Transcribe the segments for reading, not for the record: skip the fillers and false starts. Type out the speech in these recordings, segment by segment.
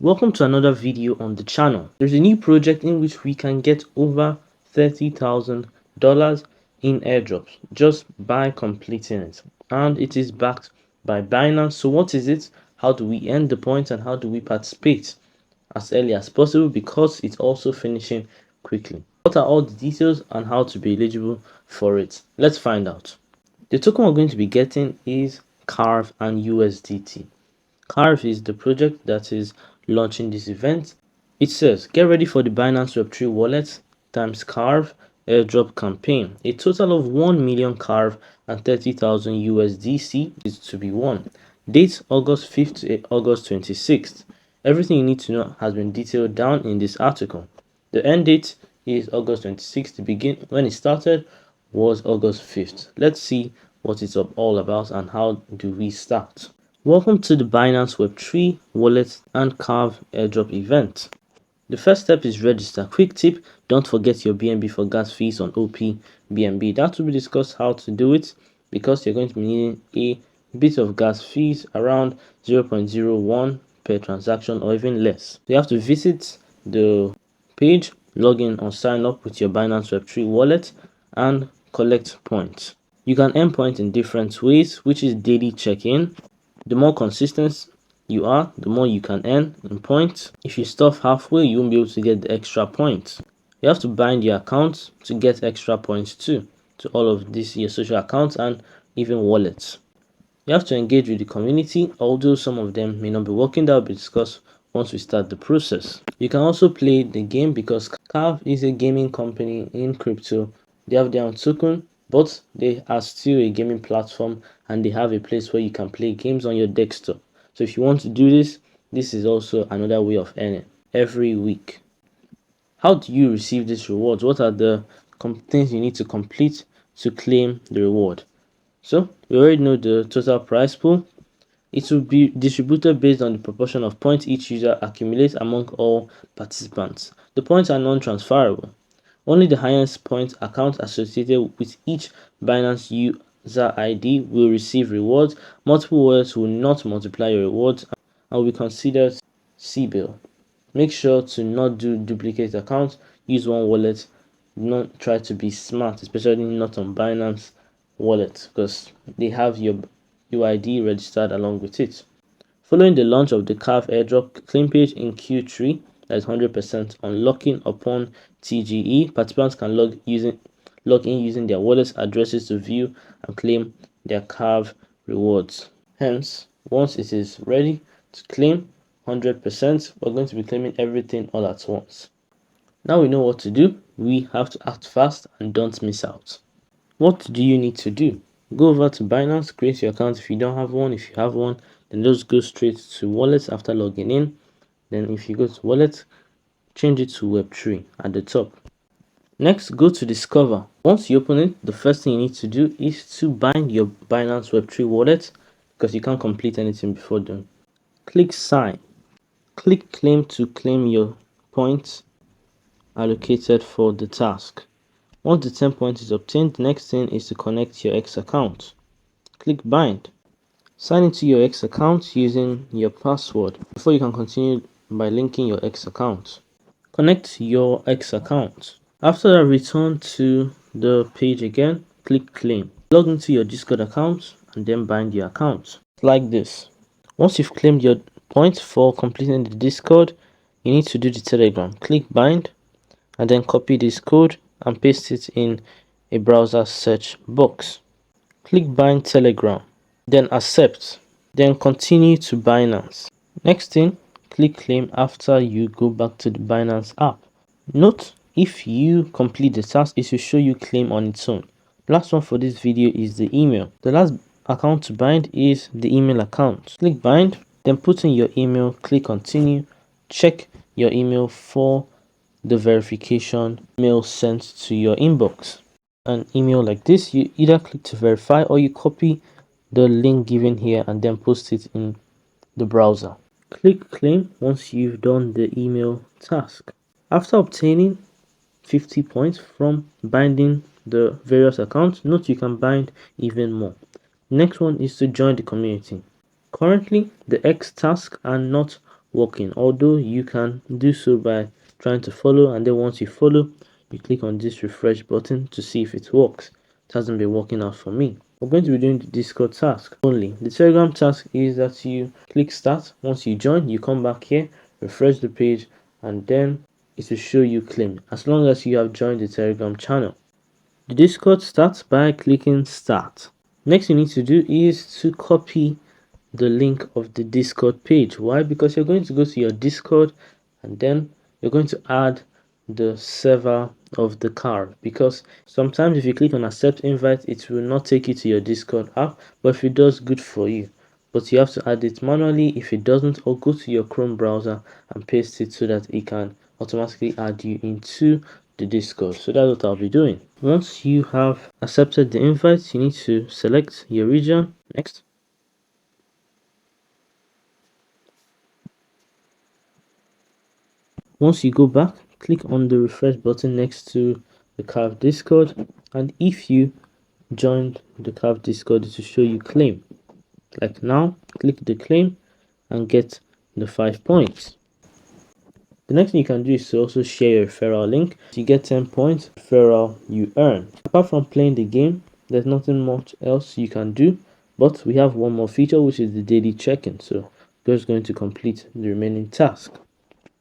Welcome to another video on the channel. There's a new project in which we can get over $30,000 in airdrops just by completing it, and it is backed by Binance. So what is it? How do we earn the points and how do we participate as early as possible, because it's also finishing quickly? What are all the details and how to be eligible for it? Let's find out. The token we're going to be getting is Carv and USDT. Carv is the project that is launching this event. It says, get ready for the Binance Web3 wallet times Carv airdrop campaign. A total of 1 million Carv and 30,000 USDC is to be won. Date August 5th to August 26th. Everything you need to know has been detailed down in this article. The end date is August 26th. To begin, when it started was August 5th. Let's see what it's all about and how do we start. Welcome to the Binance Web3 wallet and Carv airdrop event. The first step is register. Quick tip, don't forget your BNB for gas fees on OP BNB. That will be discussed how to do it, because you're going to be needing a bit of gas fees around 0.01 per transaction or even less. You have to visit the page, log in or sign up with your Binance Web3 wallet and collect points. You can earn points in different ways, which is daily check-in. The more consistent you are, the more you can earn in points. If you stop halfway, you won't be able to get the extra points. You have to bind your accounts to get extra points too, to all of these your social accounts and even wallets. You have to engage with the community, although some of them may not be working. That will be discussed once we start the process. You can also play the game, because Carv is a gaming company in crypto. They have their own token, but they are still a gaming platform, and they have a place where you can play games on your desktop. So if you want to do this, this is also another way of earning every week. How do you receive these rewards? What are the things you need to complete to claim the reward? So we already know the total prize pool. It will be distributed based on the proportion of points each user accumulates among all participants. The points are non-transferable. Only the highest point account associated with each Binance user ID will receive rewards. Multiple wallets will not multiply your rewards and will be considered CBIL. Make sure to not do duplicate accounts. Use one wallet. Do not try to be smart, especially not on Binance wallet, because they have your UID registered along with it. Following the launch of the Carv airdrop claim page in Q3, that is 100% unlocking upon TGE, participants can log in using their wallet addresses to view and claim their Carv rewards. Hence, once it is ready to claim 100%, we're going to be claiming everything all at once. Now we know what to do. We have to act fast and don't miss out. What do you need to do? Go over to Binance, create your account if you don't have one. If you have one, then just go straight to wallet after logging in. Then if you go to wallet, change it to Web3 at the top. Next, go to discover. Once you open it, the first thing you need to do is to bind your Binance Web3 wallet, because you can't complete anything before then. Click sign. Click claim to claim your points allocated for the task. Once the 10 points is obtained, the next thing is to connect your X account. Click bind. Sign into your X account using your password before you can continue by linking your X account. Connect your X account. After that, return to the page again, click claim. Log into your Discord account and then bind your account like this. Once you've claimed your points for completing the Discord, you need to do the Telegram. Click bind and then copy this code and paste it in a browser search box. Click bind Telegram, then accept, then continue to Binance. Next thing, click claim after you go back to the Binance app. Note, if you complete the task, it will show you claim on its own. Last one for this video is the email. The last account to bind is the email account. Click bind, then put in your email, click continue, check your email for the verification mail sent to your inbox. An email like this, you either click to verify or you copy the link given here and then post it in the browser. Click claim once you've done the email task. After obtaining 50 points from binding the various accounts, note you can bind even more. Next one is to join the community. Currently, the X tasks are not working, although you can do so by trying to follow, and then once you follow, you click on this refresh button to see if it works. It hasn't been working out for me. We're going to be doing the Discord task only. The Telegram task is that you click start. Once you join, you come back here, refresh the page, and then it will show you claim as long as you have joined the Telegram channel. The Discord starts by clicking start. Next you need to do is to copy the link of the Discord page. Why? Because you're going to go to your Discord and then you're going to add the server of the Carv, because sometimes if you click on accept invite, it will not take you to your Discord app, but if it does, good for you. But you have to add it manually. If it doesn't, or go to your Chrome browser and paste it so that it can automatically add you into the Discord. So that's what I'll be doing. Once you have accepted the invite, you need to select your region. Next. Once you go back, click on the refresh button next to the Carv Discord, and if you joined the Carv Discord, it will show you claim. Like now, click the claim and get the 5 points. The next thing you can do is to also share your referral link. You get 10 points referral you earn. Apart from playing the game, there's nothing much else you can do, but we have one more feature, which is the daily check-in. So we're just going to complete the remaining task.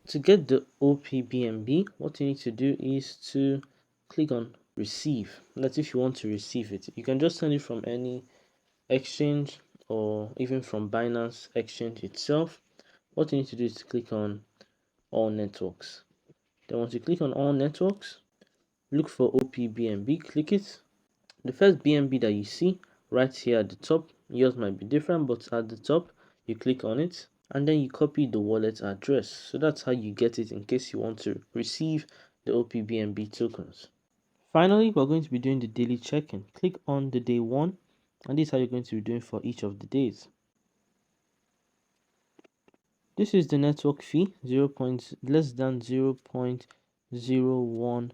To get the OPBNB, what you need to do is to click on receive. That's if you want to receive it. You can just send it from any exchange or even from Binance exchange itself. What you need to do is to click on all networks. Then once you click on all networks, look for OPBNB, click it. The first BNB that you see right here at the top, yours might be different, but at the top you click on it and then you copy the wallet address. So that's how you get it in case you want to receive the OPBNB tokens. Finally, we're going to be doing the daily check-in. Click on the day 1, and this is how you're going to be doing for each of the days. This is the network fee, less than $0.01.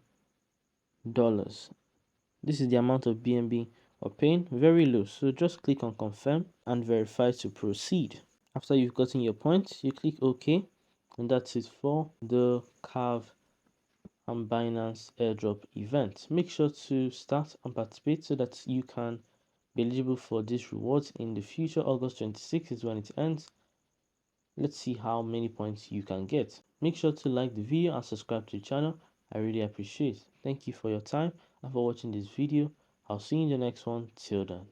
This is the amount of BNB we're paying, very low. So just click on confirm and verify to proceed. After you've gotten your points, you click OK, and that's it for the Carv and Binance airdrop event. Make sure to start and participate so that you can be eligible for these rewards in the future. August 26th is when it ends. Let's see how many points you can get. Make sure to like the video and subscribe to the channel. I really appreciate it. Thank you for your time and for watching this video. I'll see you in the next one. Till then.